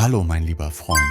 Hallo mein lieber Freund,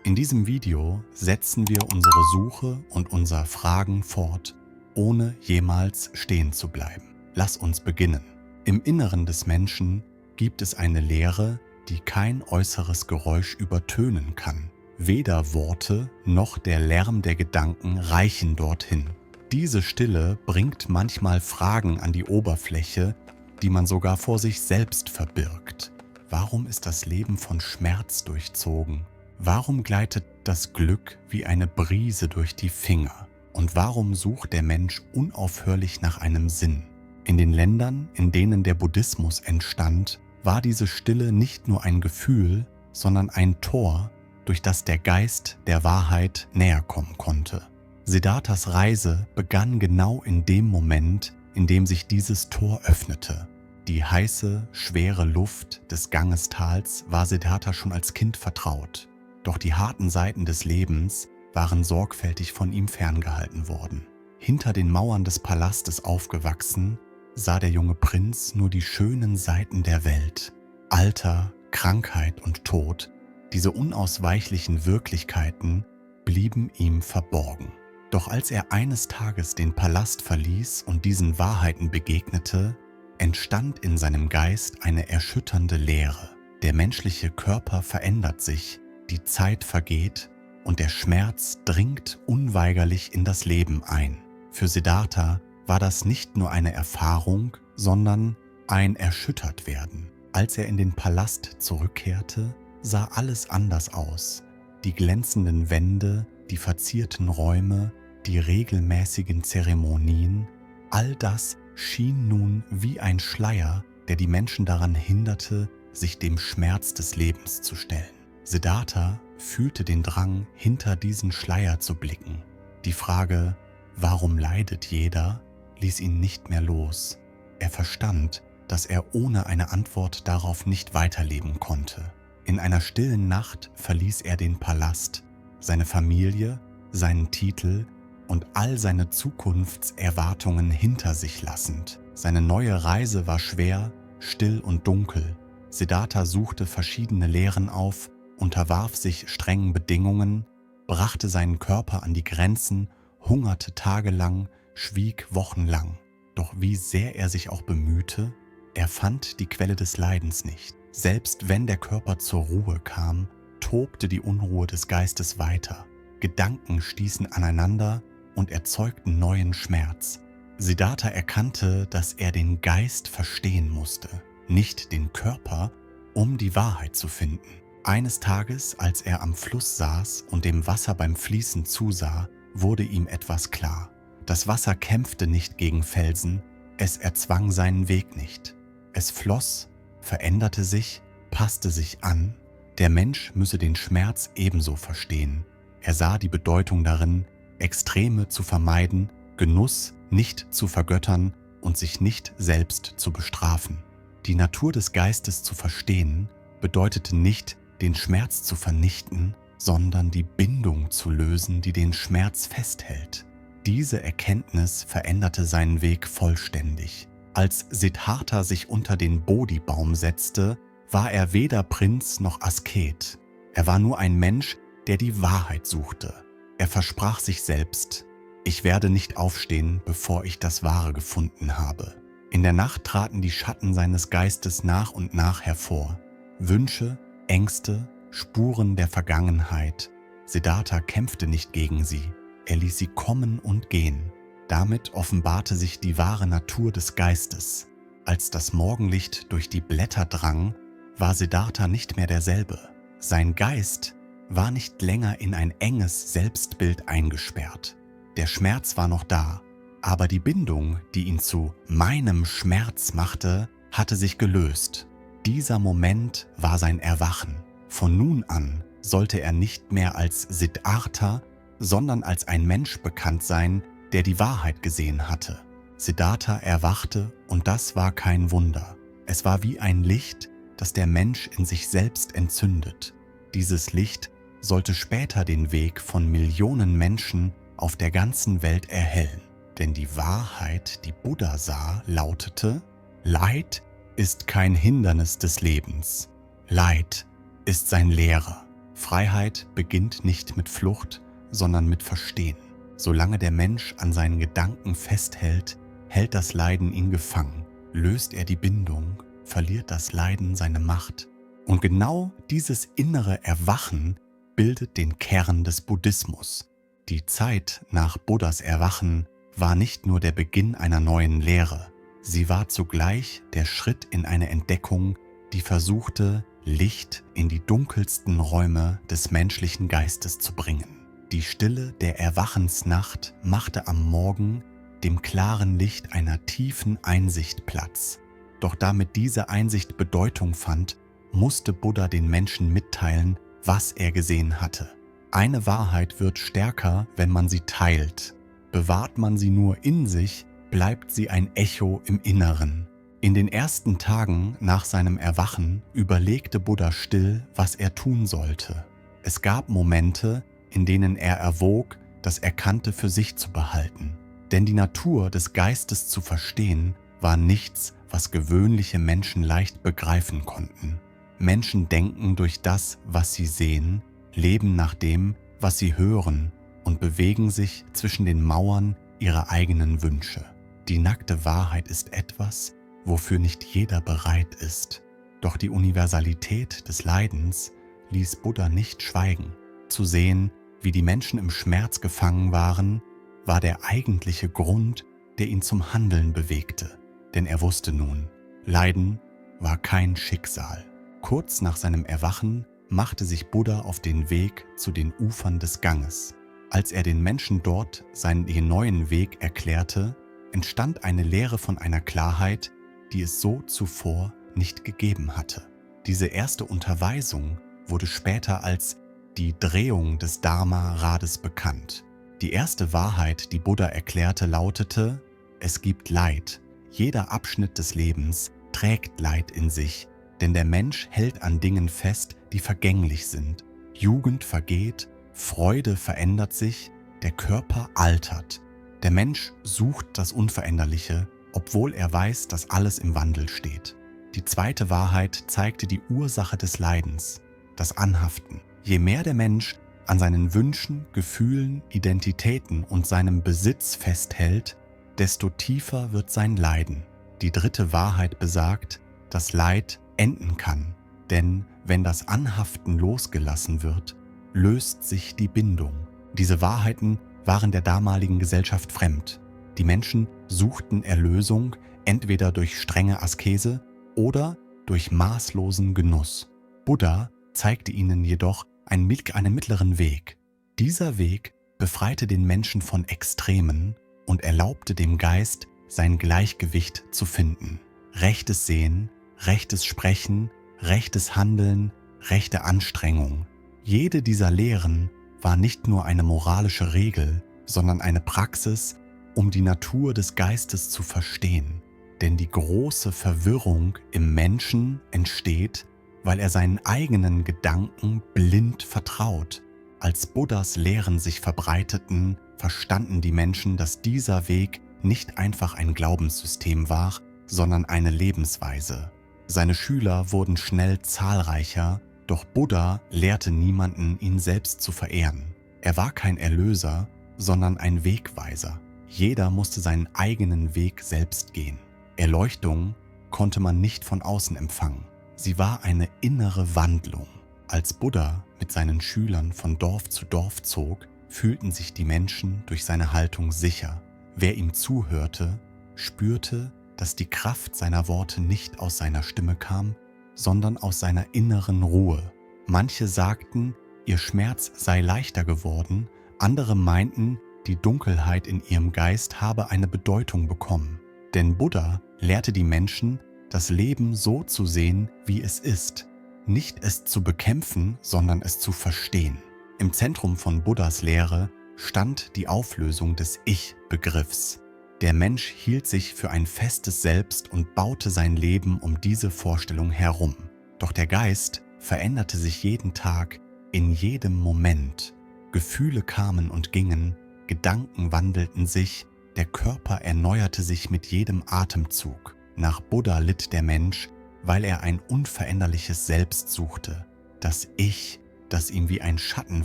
in diesem Video setzen wir unsere Suche und unser Fragen fort, ohne jemals stehen zu bleiben. Lass uns beginnen. Im Inneren des Menschen gibt es eine Leere, die kein äußeres Geräusch übertönen kann. Weder Worte noch der Lärm der Gedanken reichen dorthin. Diese Stille bringt manchmal Fragen an die Oberfläche, die man sogar vor sich selbst verbirgt. Warum ist das Leben von Schmerz durchzogen? Warum gleitet das Glück wie eine Brise durch die Finger? Und warum sucht der Mensch unaufhörlich nach einem Sinn? In den Ländern, in denen der Buddhismus entstand, war diese Stille nicht nur ein Gefühl, sondern ein Tor, durch das der Geist der Wahrheit näher kommen konnte. Siddharthas Reise begann genau in dem Moment, in dem sich dieses Tor öffnete. Die heiße, schwere Luft des Gangestals war Siddhartha schon als Kind vertraut. Doch die harten Seiten des Lebens waren sorgfältig von ihm ferngehalten worden. Hinter den Mauern des Palastes aufgewachsen, sah der junge Prinz nur die schönen Seiten der Welt. Alter, Krankheit und Tod, diese unausweichlichen Wirklichkeiten, blieben ihm verborgen. Doch als er eines Tages den Palast verließ und diesen Wahrheiten begegnete, entstand in seinem Geist eine erschütternde Leere. Der menschliche Körper verändert sich, die Zeit vergeht und der Schmerz dringt unweigerlich in das Leben ein. Für Siddhartha war das nicht nur eine Erfahrung, sondern ein Erschüttertwerden. Als er in den Palast zurückkehrte, sah alles anders aus. Die glänzenden Wände, die verzierten Räume, die regelmäßigen Zeremonien, all das schien nun wie ein Schleier, der die Menschen daran hinderte, sich dem Schmerz des Lebens zu stellen. Siddhartha fühlte den Drang, hinter diesen Schleier zu blicken. Die Frage, warum leidet jeder, ließ ihn nicht mehr los. Er verstand, dass er ohne eine Antwort darauf nicht weiterleben konnte. In einer stillen Nacht verließ er den Palast, seine Familie, seinen Titel und all seine Zukunftserwartungen hinter sich lassend. Seine neue Reise war schwer, still und dunkel. Siddhartha suchte verschiedene Lehren auf, unterwarf sich strengen Bedingungen, brachte seinen Körper an die Grenzen, hungerte tagelang, schwieg wochenlang. Doch wie sehr er sich auch bemühte, er fand die Quelle des Leidens nicht. Selbst wenn der Körper zur Ruhe kam, tobte die Unruhe des Geistes weiter. Gedanken stießen aneinander und erzeugten neuen Schmerz. Siddhartha erkannte, dass er den Geist verstehen musste, nicht den Körper, um die Wahrheit zu finden. Eines Tages, als er am Fluss saß und dem Wasser beim Fließen zusah, wurde ihm etwas klar. Das Wasser kämpfte nicht gegen Felsen, es erzwang seinen Weg nicht. Es floss, veränderte sich, passte sich an. Der Mensch müsse den Schmerz ebenso verstehen. Er sah die Bedeutung darin, Extreme zu vermeiden, Genuss nicht zu vergöttern und sich nicht selbst zu bestrafen. Die Natur des Geistes zu verstehen, bedeutete nicht, den Schmerz zu vernichten, sondern die Bindung zu lösen, die den Schmerz festhält. Diese Erkenntnis veränderte seinen Weg vollständig. Als Siddhartha sich unter den Bodhibaum setzte, war er weder Prinz noch Asket. Er war nur ein Mensch, der die Wahrheit suchte. Er versprach sich selbst: Ich werde nicht aufstehen, bevor ich das Wahre gefunden habe. In der Nacht traten die Schatten seines Geistes nach und nach hervor. Wünsche, Ängste, Spuren der Vergangenheit. Siddhartha kämpfte nicht gegen sie. Er ließ sie kommen und gehen. Damit offenbarte sich die wahre Natur des Geistes. Als das Morgenlicht durch die Blätter drang, war Siddhartha nicht mehr derselbe. Sein Geist war nicht länger in ein enges Selbstbild eingesperrt. Der Schmerz war noch da, aber die Bindung, die ihn zu meinem Schmerz machte, hatte sich gelöst. Dieser Moment war sein Erwachen. Von nun an sollte er nicht mehr als Siddhartha, sondern als ein Mensch bekannt sein, der die Wahrheit gesehen hatte. Siddhartha erwachte und das war kein Wunder. Es war wie ein Licht, das der Mensch in sich selbst entzündet. Dieses Licht sollte später den Weg von Millionen Menschen auf der ganzen Welt erhellen. Denn die Wahrheit, die Buddha sah, lautete: Leid ist kein Hindernis des Lebens. Leid ist sein Lehrer. Freiheit beginnt nicht mit Flucht, sondern mit Verstehen. Solange der Mensch an seinen Gedanken festhält, hält das Leiden ihn gefangen. Löst er die Bindung, verliert das Leiden seine Macht. Und genau dieses innere Erwachen bildet den Kern des Buddhismus. Die Zeit nach Buddhas Erwachen war nicht nur der Beginn einer neuen Lehre, sie war zugleich der Schritt in eine Entdeckung, die versuchte, Licht in die dunkelsten Räume des menschlichen Geistes zu bringen. Die Stille der Erwachensnacht machte am Morgen dem klaren Licht einer tiefen Einsicht Platz. Doch damit diese Einsicht Bedeutung fand, musste Buddha den Menschen mitteilen, was er gesehen hatte. Eine Wahrheit wird stärker, wenn man sie teilt. Bewahrt man sie nur in sich, bleibt sie ein Echo im Inneren. In den ersten Tagen nach seinem Erwachen überlegte Buddha still, was er tun sollte. Es gab Momente, in denen er erwog, das Erkannte für sich zu behalten. Denn die Natur des Geistes zu verstehen, war nichts, was gewöhnliche Menschen leicht begreifen konnten. Menschen denken durch das, was sie sehen, leben nach dem, was sie hören und bewegen sich zwischen den Mauern ihrer eigenen Wünsche. Die nackte Wahrheit ist etwas, wofür nicht jeder bereit ist. Doch die Universalität des Leidens ließ Buddha nicht schweigen. Zu sehen, wie die Menschen im Schmerz gefangen waren, war der eigentliche Grund, der ihn zum Handeln bewegte. Denn er wusste nun, Leiden war kein Schicksal. Kurz nach seinem Erwachen machte sich Buddha auf den Weg zu den Ufern des Ganges. Als er den Menschen dort seinen neuen Weg erklärte, entstand eine Lehre von einer Klarheit, die es so zuvor nicht gegeben hatte. Diese erste Unterweisung wurde später als die Drehung des Dharma-Rades bekannt. Die erste Wahrheit, die Buddha erklärte, lautete: Es gibt Leid. Jeder Abschnitt des Lebens trägt Leid in sich, denn der Mensch hält an Dingen fest, die vergänglich sind. Jugend vergeht, Freude verändert sich, der Körper altert. Der Mensch sucht das Unveränderliche, obwohl er weiß, dass alles im Wandel steht. Die zweite Wahrheit zeigte die Ursache des Leidens, das Anhaften. Je mehr der Mensch an seinen Wünschen, Gefühlen, Identitäten und seinem Besitz festhält, desto tiefer wird sein Leiden. Die dritte Wahrheit besagt, dass Leid enden kann, denn wenn das Anhaften losgelassen wird, löst sich die Bindung. Diese Wahrheiten waren der damaligen Gesellschaft fremd. Die Menschen suchten Erlösung entweder durch strenge Askese oder durch maßlosen Genuss. Buddha zeigte ihnen jedoch einen mittleren Weg. Dieser Weg befreite den Menschen von Extremen und erlaubte dem Geist, sein Gleichgewicht zu finden. Rechtes Sehen, rechtes Sprechen, rechtes Handeln, rechte Anstrengung. Jede dieser Lehren war nicht nur eine moralische Regel, sondern eine Praxis, um die Natur des Geistes zu verstehen. Denn die große Verwirrung im Menschen entsteht, weil er seinen eigenen Gedanken blind vertraut. Als Buddhas Lehren sich verbreiteten, verstanden die Menschen, dass dieser Weg nicht einfach ein Glaubenssystem war, sondern eine Lebensweise. Seine Schüler wurden schnell zahlreicher, doch Buddha lehrte niemanden, ihn selbst zu verehren. Er war kein Erlöser, sondern ein Wegweiser. Jeder musste seinen eigenen Weg selbst gehen. Erleuchtung konnte man nicht von außen empfangen. Sie war eine innere Wandlung. Als Buddha mit seinen Schülern von Dorf zu Dorf zog, fühlten sich die Menschen durch seine Haltung sicher. Wer ihm zuhörte, spürte, dass die Kraft seiner Worte nicht aus seiner Stimme kam, sondern aus seiner inneren Ruhe. Manche sagten, ihr Schmerz sei leichter geworden, andere meinten, die Dunkelheit in ihrem Geist habe eine Bedeutung bekommen. Denn Buddha lehrte die Menschen, das Leben so zu sehen, wie es ist. Nicht es zu bekämpfen, sondern es zu verstehen. Im Zentrum von Buddhas Lehre stand die Auflösung des Ich-Begriffs. Der Mensch hielt sich für ein festes Selbst und baute sein Leben um diese Vorstellung herum. Doch der Geist veränderte sich jeden Tag, in jedem Moment. Gefühle kamen und gingen, Gedanken wandelten sich, der Körper erneuerte sich mit jedem Atemzug. Nach Buddha litt der Mensch, weil er ein unveränderliches Selbst suchte. Das Ich, das ihm wie ein Schatten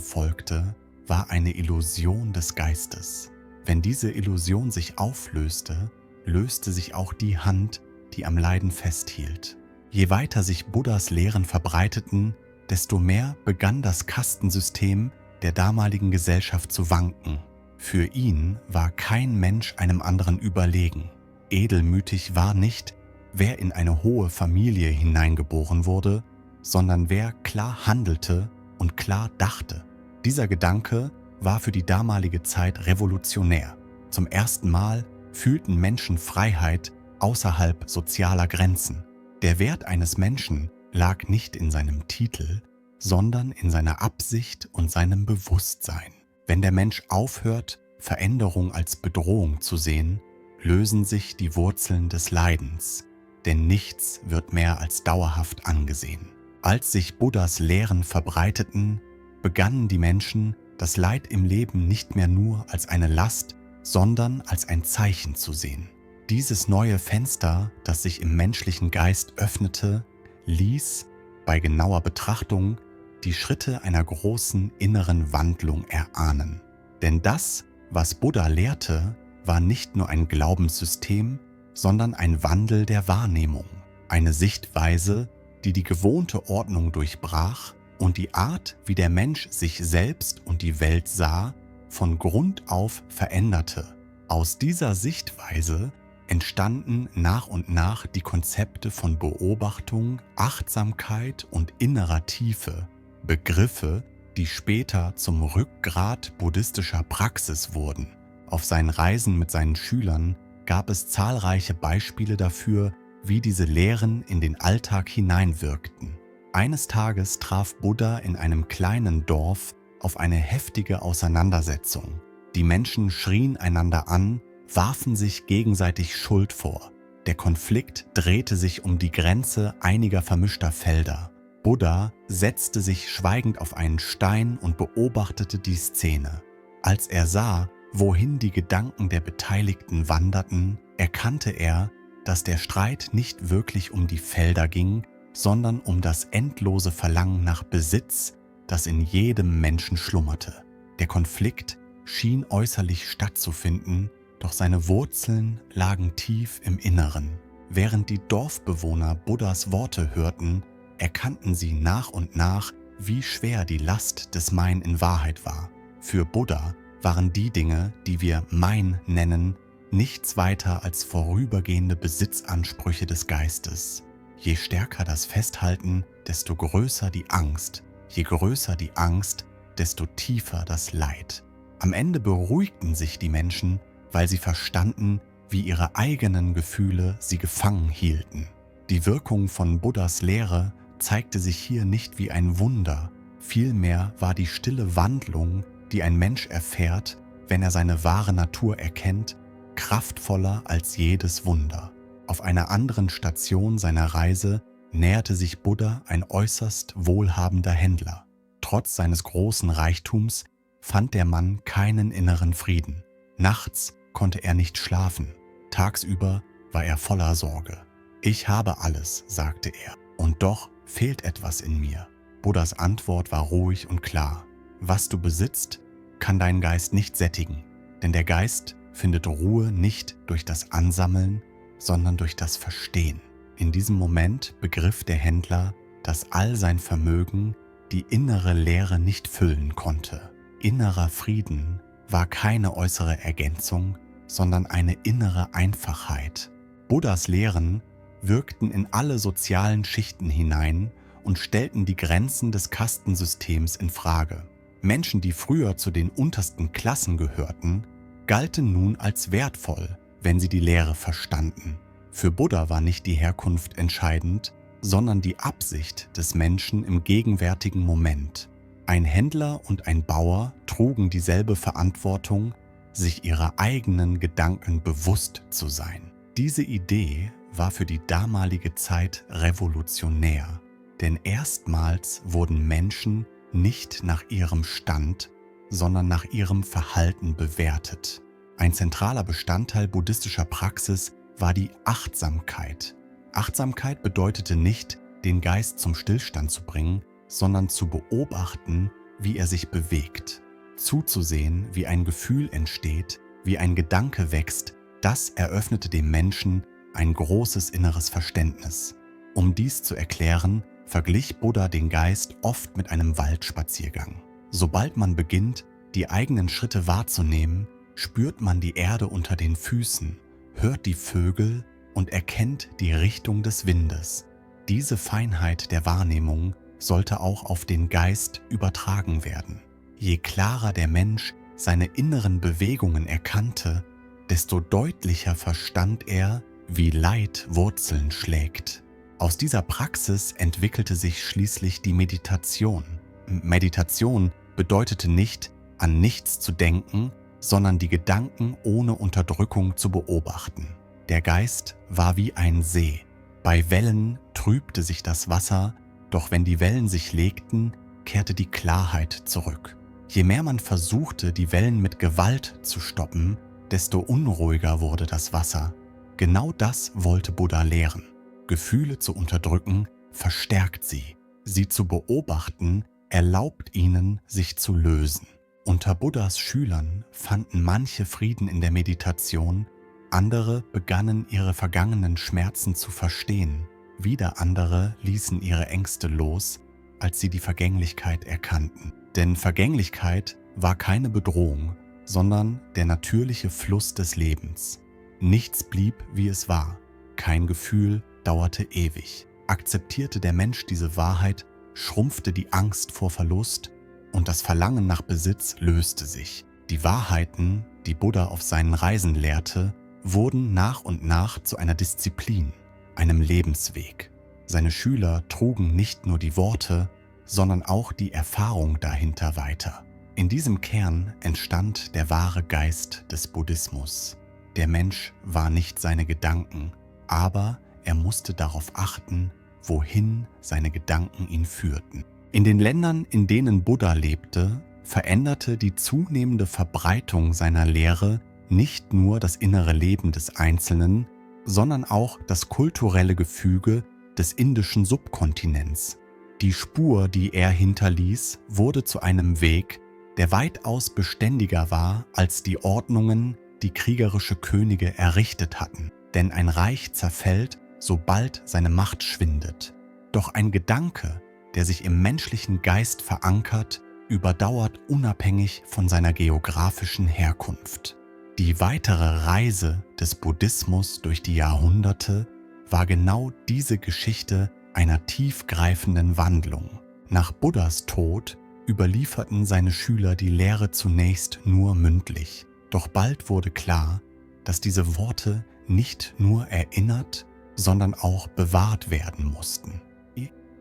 folgte, war eine Illusion des Geistes. Wenn diese Illusion sich auflöste, löste sich auch die Hand, die am Leiden festhielt. Je weiter sich Buddhas Lehren verbreiteten, desto mehr begann das Kastensystem der damaligen Gesellschaft zu wanken. Für ihn war kein Mensch einem anderen überlegen. Edelmütig war nicht, wer in eine hohe Familie hineingeboren wurde, sondern wer klar handelte und klar dachte. Dieser Gedanke war für die damalige Zeit revolutionär. Zum ersten Mal fühlten Menschen Freiheit außerhalb sozialer Grenzen. Der Wert eines Menschen lag nicht in seinem Titel, sondern in seiner Absicht und seinem Bewusstsein. Wenn der Mensch aufhört, Veränderung als Bedrohung zu sehen, lösen sich die Wurzeln des Leidens, denn nichts wird mehr als dauerhaft angesehen. Als sich Buddhas Lehren verbreiteten, begannen die Menschen, das Leid im Leben nicht mehr nur als eine Last, sondern als ein Zeichen zu sehen. Dieses neue Fenster, das sich im menschlichen Geist öffnete, ließ bei genauer Betrachtung die Schritte einer großen inneren Wandlung erahnen. Denn das, was Buddha lehrte, war nicht nur ein Glaubenssystem, sondern ein Wandel der Wahrnehmung, eine Sichtweise, die die gewohnte Ordnung durchbrach und die Art, wie der Mensch sich selbst und die Welt sah, von Grund auf veränderte. Aus dieser Sichtweise entstanden nach und nach die Konzepte von Beobachtung, Achtsamkeit und innerer Tiefe, Begriffe, die später zum Rückgrat buddhistischer Praxis wurden. Auf seinen Reisen mit seinen Schülern gab es zahlreiche Beispiele dafür, wie diese Lehren in den Alltag hineinwirkten. Eines Tages traf Buddha in einem kleinen Dorf auf eine heftige Auseinandersetzung. Die Menschen schrien einander an, warfen sich gegenseitig Schuld vor. Der Konflikt drehte sich um die Grenze einiger vermischter Felder. Buddha setzte sich schweigend auf einen Stein und beobachtete die Szene. Als er sah, wohin die Gedanken der Beteiligten wanderten, erkannte er, dass der Streit nicht wirklich um die Felder ging, sondern um das endlose Verlangen nach Besitz, das in jedem Menschen schlummerte. Der Konflikt schien äußerlich stattzufinden, doch seine Wurzeln lagen tief im Inneren. Während die Dorfbewohner Buddhas Worte hörten, erkannten sie nach und nach, wie schwer die Last des Mein in Wahrheit war. Für Buddha waren die Dinge, die wir Mein nennen, nichts weiter als vorübergehende Besitzansprüche des Geistes. Je stärker das Festhalten, desto größer die Angst. Je größer die Angst, desto tiefer das Leid. Am Ende beruhigten sich die Menschen, weil sie verstanden, wie ihre eigenen Gefühle sie gefangen hielten. Die Wirkung von Buddhas Lehre zeigte sich hier nicht wie ein Wunder, vielmehr war die stille Wandlung, die ein Mensch erfährt, wenn er seine wahre Natur erkennt, kraftvoller als jedes Wunder. Auf einer anderen Station seiner Reise näherte sich Buddha ein äußerst wohlhabender Händler. Trotz seines großen Reichtums fand der Mann keinen inneren Frieden. Nachts konnte er nicht schlafen, tagsüber war er voller Sorge. »Ich habe alles«, sagte er, »und doch fehlt etwas in mir.« Buddhas Antwort war ruhig und klar. »Was du besitzt, kann deinen Geist nicht sättigen, denn der Geist findet Ruhe nicht durch das Ansammeln, sondern durch das Verstehen.« In diesem Moment begriff der Händler, dass all sein Vermögen die innere Leere nicht füllen konnte. Innerer Frieden war keine äußere Ergänzung, sondern eine innere Einfachheit. Buddhas Lehren wirkten in alle sozialen Schichten hinein und stellten die Grenzen des Kastensystems in Frage. Menschen, die früher zu den untersten Klassen gehörten, galten nun als wertvoll, wenn sie die Lehre verstanden. Für Buddha war nicht die Herkunft entscheidend, sondern die Absicht des Menschen im gegenwärtigen Moment. Ein Händler und ein Bauer trugen dieselbe Verantwortung, sich ihrer eigenen Gedanken bewusst zu sein. Diese Idee war für die damalige Zeit revolutionär, denn erstmals wurden Menschen nicht nach ihrem Stand, sondern nach ihrem Verhalten bewertet. Ein zentraler Bestandteil buddhistischer Praxis war die Achtsamkeit. Achtsamkeit bedeutete nicht, den Geist zum Stillstand zu bringen, sondern zu beobachten, wie er sich bewegt. Zuzusehen, wie ein Gefühl entsteht, wie ein Gedanke wächst, das eröffnete dem Menschen ein großes inneres Verständnis. Um dies zu erklären, verglich Buddha den Geist oft mit einem Waldspaziergang. Sobald man beginnt, die eigenen Schritte wahrzunehmen, spürt man die Erde unter den Füßen, hört die Vögel und erkennt die Richtung des Windes. Diese Feinheit der Wahrnehmung sollte auch auf den Geist übertragen werden. Je klarer der Mensch seine inneren Bewegungen erkannte, desto deutlicher verstand er, wie Leid Wurzeln schlägt. Aus dieser Praxis entwickelte sich schließlich die Meditation. Meditation bedeutete nicht, an nichts zu denken, sondern die Gedanken ohne Unterdrückung zu beobachten. Der Geist war wie ein See. Bei Wellen trübte sich das Wasser, doch wenn die Wellen sich legten, kehrte die Klarheit zurück. Je mehr man versuchte, die Wellen mit Gewalt zu stoppen, desto unruhiger wurde das Wasser. Genau das wollte Buddha lehren. Gefühle zu unterdrücken, verstärkt sie. Sie zu beobachten, erlaubt ihnen, sich zu lösen. Unter Buddhas Schülern fanden manche Frieden in der Meditation, andere begannen ihre vergangenen Schmerzen zu verstehen, wieder andere ließen ihre Ängste los, als sie die Vergänglichkeit erkannten. Denn Vergänglichkeit war keine Bedrohung, sondern der natürliche Fluss des Lebens. Nichts blieb, wie es war, kein Gefühl dauerte ewig. Akzeptierte der Mensch diese Wahrheit, schrumpfte die Angst vor Verlust und das Verlangen nach Besitz löste sich. Die Wahrheiten, die Buddha auf seinen Reisen lehrte, wurden nach und nach zu einer Disziplin, einem Lebensweg. Seine Schüler trugen nicht nur die Worte, sondern auch die Erfahrung dahinter weiter. In diesem Kern entstand der wahre Geist des Buddhismus. Der Mensch war nicht seine Gedanken, aber er musste darauf achten, wohin seine Gedanken ihn führten. In den Ländern, in denen Buddha lebte, veränderte die zunehmende Verbreitung seiner Lehre nicht nur das innere Leben des Einzelnen, sondern auch das kulturelle Gefüge des indischen Subkontinents. Die Spur, die er hinterließ, wurde zu einem Weg, der weitaus beständiger war als die Ordnungen, die kriegerische Könige errichtet hatten. Denn ein Reich zerfällt, sobald seine Macht schwindet. Doch ein Gedanke, der sich im menschlichen Geist verankert, überdauert unabhängig von seiner geografischen Herkunft. Die weitere Reise des Buddhismus durch die Jahrhunderte war genau diese Geschichte einer tiefgreifenden Wandlung. Nach Buddhas Tod überlieferten seine Schüler die Lehre zunächst nur mündlich. Doch bald wurde klar, dass diese Worte nicht nur erinnert, sondern auch bewahrt werden mussten.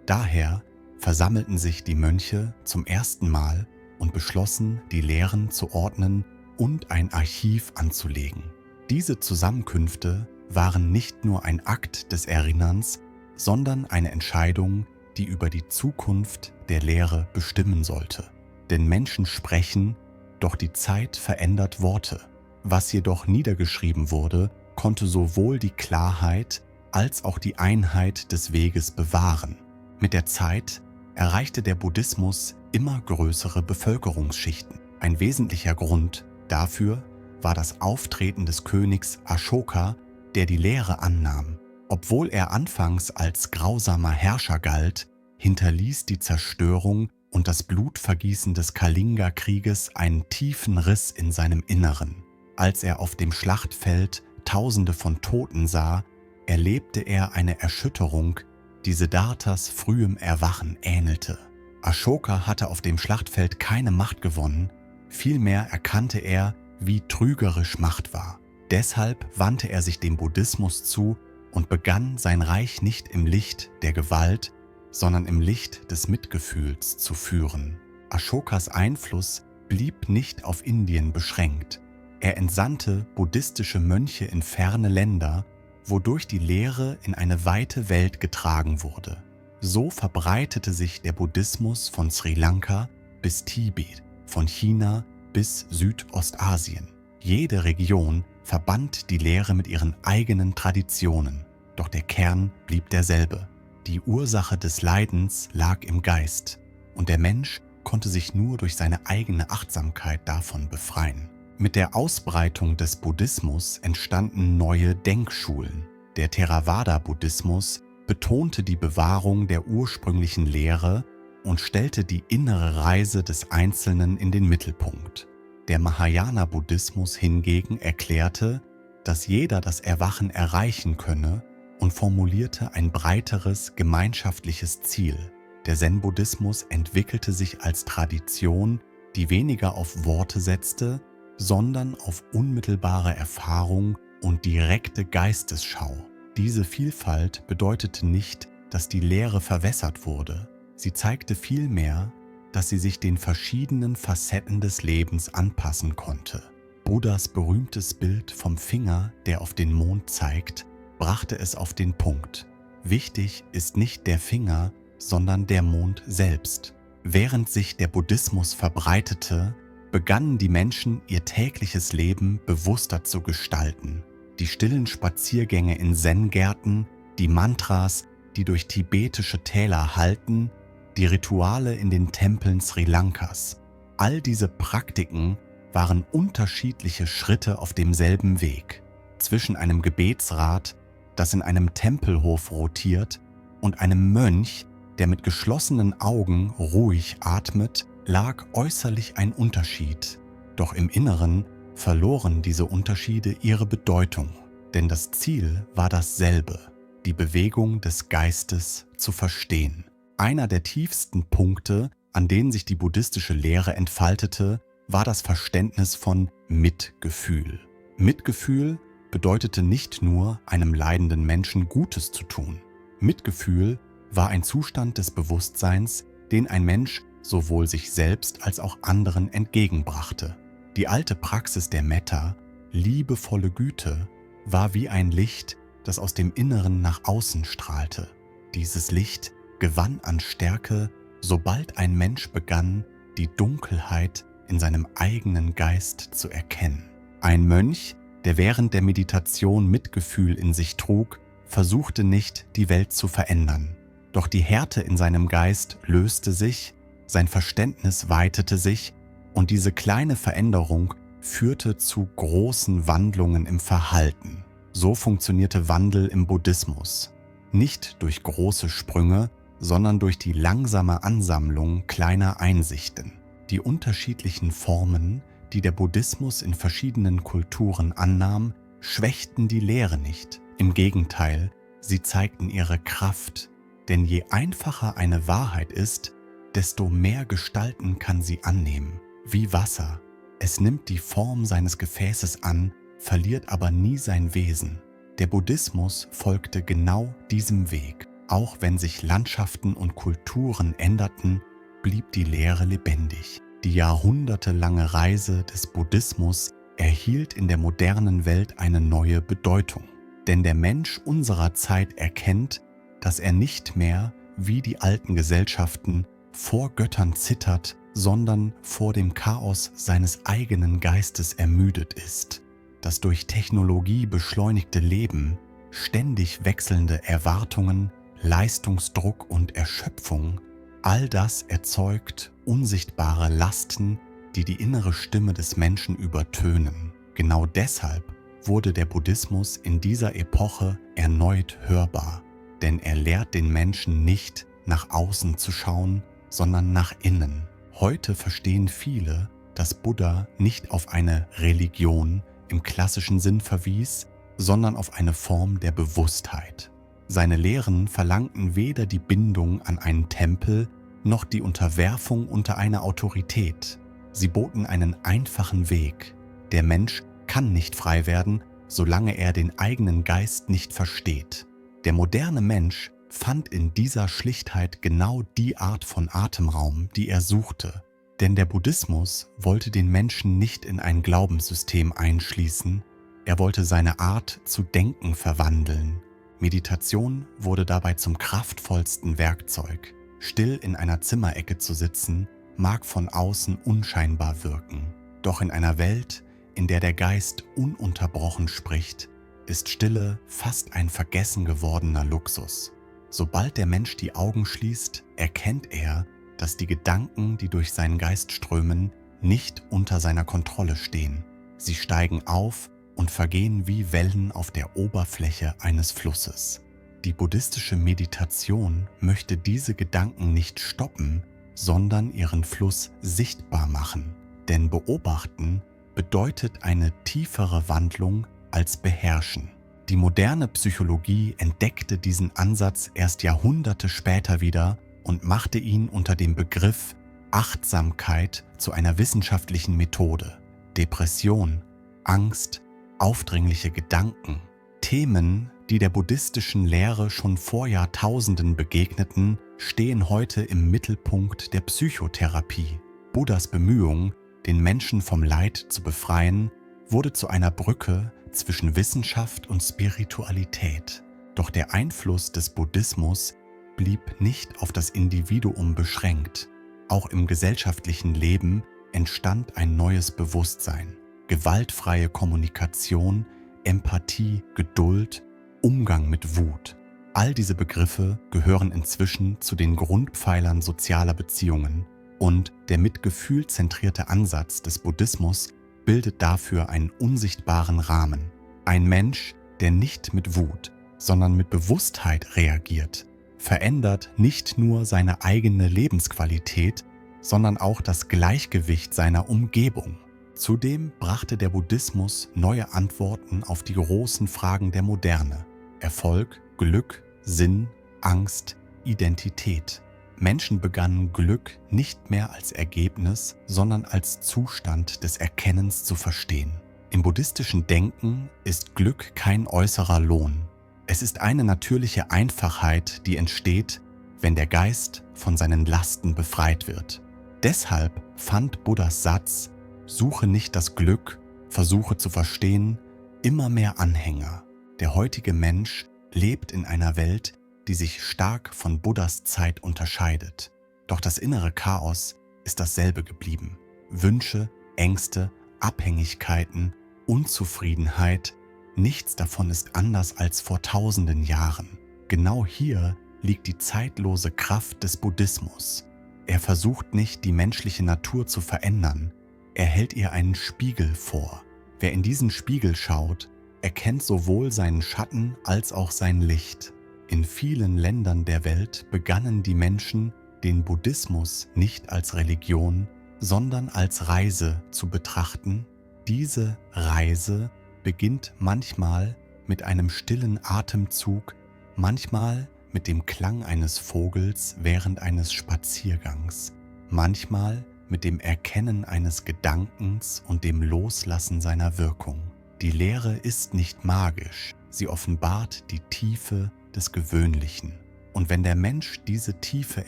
Daher versammelten sich die Mönche zum ersten Mal und beschlossen, die Lehren zu ordnen und ein Archiv anzulegen. Diese Zusammenkünfte waren nicht nur ein Akt des Erinnerns, sondern eine Entscheidung, die über die Zukunft der Lehre bestimmen sollte. Denn Menschen sprechen, doch die Zeit verändert Worte. Was jedoch niedergeschrieben wurde, konnte sowohl die Klarheit als auch die Einheit des Weges bewahren. Mit der Zeit erreichte der Buddhismus immer größere Bevölkerungsschichten. Ein wesentlicher Grund dafür war das Auftreten des Königs Ashoka, der die Lehre annahm. Obwohl er anfangs als grausamer Herrscher galt, hinterließ die Zerstörung und das Blutvergießen des Kalinga-Krieges einen tiefen Riss in seinem Inneren. Als er auf dem Schlachtfeld Tausende von Toten sah, erlebte er eine Erschütterung, die Siddharthas frühem Erwachen ähnelte. Ashoka hatte auf dem Schlachtfeld keine Macht gewonnen, vielmehr erkannte er, wie trügerisch Macht war. Deshalb wandte er sich dem Buddhismus zu und begann sein Reich nicht im Licht der Gewalt, sondern im Licht des Mitgefühls zu führen. Ashokas Einfluss blieb nicht auf Indien beschränkt. Er entsandte buddhistische Mönche in ferne Länder, wodurch die Lehre in eine weite Welt getragen wurde. So verbreitete sich der Buddhismus von Sri Lanka bis Tibet, von China bis Südostasien. Jede Region verband die Lehre mit ihren eigenen Traditionen, doch der Kern blieb derselbe. Die Ursache des Leidens lag im Geist. und der Mensch konnte sich nur durch seine eigene Achtsamkeit davon befreien. Mit der Ausbreitung des Buddhismus entstanden neue Denkschulen. Der Theravada-Buddhismus betonte die Bewahrung der ursprünglichen Lehre und stellte die innere Reise des Einzelnen in den Mittelpunkt. Der Mahayana-Buddhismus hingegen erklärte, dass jeder das Erwachen erreichen könne und formulierte ein breiteres gemeinschaftliches Ziel. Der Zen-Buddhismus entwickelte sich als Tradition, die weniger auf Worte setzte, sondern auf unmittelbare Erfahrung und direkte Geistesschau. Diese Vielfalt bedeutete nicht, dass die Lehre verwässert wurde. Sie zeigte vielmehr, dass sie sich den verschiedenen Facetten des Lebens anpassen konnte. Buddhas berühmtes Bild vom Finger, der auf den Mond zeigt, brachte es auf den Punkt. Wichtig ist nicht der Finger, sondern der Mond selbst. Während sich der Buddhismus verbreitete, begannen die Menschen ihr tägliches Leben bewusster zu gestalten. Die stillen Spaziergänge in Zen-Gärten, die Mantras, die durch tibetische Täler hallten, die Rituale in den Tempeln Sri Lankas. All diese Praktiken waren unterschiedliche Schritte auf demselben Weg. Zwischen einem Gebetsrad, das in einem Tempelhof rotiert, und einem Mönch, der mit geschlossenen Augen ruhig atmet, lag äußerlich ein Unterschied. Doch im Inneren verloren diese Unterschiede ihre Bedeutung, denn das Ziel war dasselbe, die Bewegung des Geistes zu verstehen. Einer der tiefsten Punkte, an denen sich die buddhistische Lehre entfaltete, war das Verständnis von Mitgefühl. Mitgefühl bedeutete nicht nur, einem leidenden Menschen Gutes zu tun. Mitgefühl war ein Zustand des Bewusstseins, den ein Mensch sowohl sich selbst als auch anderen entgegenbrachte. Die alte Praxis der Metta, liebevolle Güte, war wie ein Licht, das aus dem Inneren nach außen strahlte. Dieses Licht gewann an Stärke, sobald ein Mensch begann, die Dunkelheit in seinem eigenen Geist zu erkennen. Ein Mönch, der während der Meditation Mitgefühl in sich trug, versuchte nicht, die Welt zu verändern. Doch die Härte in seinem Geist löste sich, sein Verständnis weitete sich und diese kleine Veränderung führte zu großen Wandlungen im Verhalten. So funktionierte Wandel im Buddhismus. Nicht durch große Sprünge, sondern durch die langsame Ansammlung kleiner Einsichten. Die unterschiedlichen Formen, die der Buddhismus in verschiedenen Kulturen annahm, schwächten die Lehre nicht. Im Gegenteil, sie zeigten ihre Kraft. Denn je einfacher eine Wahrheit ist, desto mehr Gestalten kann sie annehmen. Wie Wasser. Es nimmt die Form seines Gefäßes an, verliert aber nie sein Wesen. Der Buddhismus folgte genau diesem Weg. Auch wenn sich Landschaften und Kulturen änderten, blieb die Lehre lebendig. Die jahrhundertelange Reise des Buddhismus erhielt in der modernen Welt eine neue Bedeutung. Denn der Mensch unserer Zeit erkennt, dass er nicht mehr, wie die alten Gesellschaften, vor Göttern zittert, sondern vor dem Chaos seines eigenen Geistes ermüdet ist. Das durch Technologie beschleunigte Leben, ständig wechselnde Erwartungen, Leistungsdruck und Erschöpfung, all das erzeugt unsichtbare Lasten, die die innere Stimme des Menschen übertönen. Genau deshalb wurde der Buddhismus in dieser Epoche erneut hörbar, denn er lehrt den Menschen nicht, nach außen zu schauen, sondern nach innen. Heute verstehen viele, dass Buddha nicht auf eine Religion im klassischen Sinn verwies, sondern auf eine Form der Bewusstheit. Seine Lehren verlangten weder die Bindung an einen Tempel noch die Unterwerfung unter eine Autorität. Sie boten einen einfachen Weg. Der Mensch kann nicht frei werden, solange er den eigenen Geist nicht versteht. Der moderne Mensch fand in dieser Schlichtheit genau die Art von Atemraum, die er suchte. Denn der Buddhismus wollte den Menschen nicht in ein Glaubenssystem einschließen, er wollte seine Art zu denken verwandeln. Meditation wurde dabei zum kraftvollsten Werkzeug. Still in einer Zimmerecke zu sitzen, mag von außen unscheinbar wirken. Doch in einer Welt, in der der Geist ununterbrochen spricht, ist Stille fast ein vergessen gewordener Luxus. Sobald der Mensch die Augen schließt, erkennt er, dass die Gedanken, die durch seinen Geist strömen, nicht unter seiner Kontrolle stehen. Sie steigen auf und vergehen wie Wellen auf der Oberfläche eines Flusses. Die buddhistische Meditation möchte diese Gedanken nicht stoppen, sondern ihren Fluss sichtbar machen. Denn beobachten bedeutet eine tiefere Wandlung als beherrschen. Die moderne Psychologie entdeckte diesen Ansatz erst Jahrhunderte später wieder und machte ihn unter dem Begriff Achtsamkeit zu einer wissenschaftlichen Methode. Depression, Angst, aufdringliche Gedanken, Themen, die der buddhistischen Lehre schon vor Jahrtausenden begegneten, stehen heute im Mittelpunkt der Psychotherapie. Buddhas Bemühung, den Menschen vom Leid zu befreien, wurde zu einer Brücke zwischen Wissenschaft und Spiritualität. Doch der Einfluss des Buddhismus blieb nicht auf das Individuum beschränkt. Auch im gesellschaftlichen Leben entstand ein neues Bewusstsein. Gewaltfreie Kommunikation, Empathie, Geduld, Umgang mit Wut. All diese Begriffe gehören inzwischen zu den Grundpfeilern sozialer Beziehungen und der mit Gefühl zentrierte Ansatz des Buddhismus bildet dafür einen unsichtbaren Rahmen. Ein Mensch, der nicht mit Wut, sondern mit Bewusstheit reagiert, verändert nicht nur seine eigene Lebensqualität, sondern auch das Gleichgewicht seiner Umgebung. Zudem brachte der Buddhismus neue Antworten auf die großen Fragen der Moderne: Erfolg, Glück, Sinn, Angst, Identität. Menschen begannen Glück nicht mehr als Ergebnis, sondern als Zustand des Erkennens zu verstehen. Im buddhistischen Denken ist Glück kein äußerer Lohn. Es ist eine natürliche Einfachheit, die entsteht, wenn der Geist von seinen Lasten befreit wird. Deshalb fand Buddhas Satz, suche nicht das Glück, versuche zu verstehen, immer mehr Anhänger. Der heutige Mensch lebt in einer Welt, die sich stark von Buddhas Zeit unterscheidet. Doch das innere Chaos ist dasselbe geblieben. Wünsche, Ängste, Abhängigkeiten, Unzufriedenheit, nichts davon ist anders als vor tausenden Jahren. Genau hier liegt die zeitlose Kraft des Buddhismus. Er versucht nicht, die menschliche Natur zu verändern, er hält ihr einen Spiegel vor. Wer in diesen Spiegel schaut, erkennt sowohl seinen Schatten als auch sein Licht. In vielen Ländern der Welt begannen die Menschen, den Buddhismus nicht als Religion, sondern als Reise zu betrachten. Diese Reise beginnt manchmal mit einem stillen Atemzug, manchmal mit dem Klang eines Vogels während eines Spaziergangs, manchmal mit dem Erkennen eines Gedankens und dem Loslassen seiner Wirkung. Die Lehre ist nicht magisch, sie offenbart die Tiefe des Gewöhnlichen. Und wenn der Mensch diese Tiefe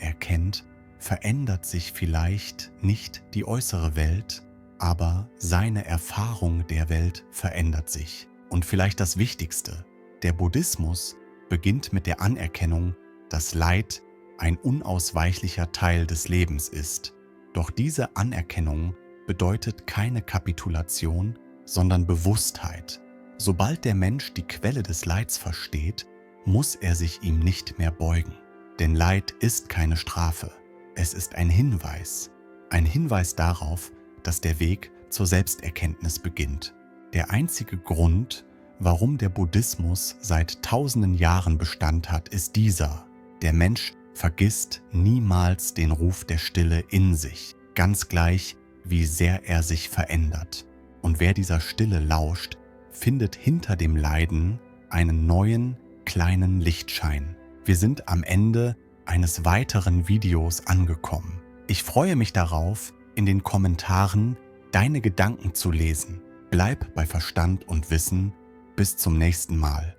erkennt, verändert sich vielleicht nicht die äußere Welt, aber seine Erfahrung der Welt verändert sich. Und vielleicht das Wichtigste, der Buddhismus beginnt mit der Anerkennung, dass Leid ein unausweichlicher Teil des Lebens ist. Doch diese Anerkennung bedeutet keine Kapitulation, sondern Bewusstheit. Sobald der Mensch die Quelle des Leids versteht, muss er sich ihm nicht mehr beugen. Denn Leid ist keine Strafe, es ist ein Hinweis darauf, dass der Weg zur Selbsterkenntnis beginnt. Der einzige Grund, warum der Buddhismus seit tausenden Jahren Bestand hat, ist dieser: Der Mensch vergisst niemals den Ruf der Stille in sich, ganz gleich, wie sehr er sich verändert. Und wer dieser Stille lauscht, findet hinter dem Leiden einen neuen, kleinen Lichtschein. Wir sind am Ende eines weiteren Videos angekommen. Ich freue mich darauf, in den Kommentaren deine Gedanken zu lesen. Bleib bei Verstand und Wissen. Bis zum nächsten Mal.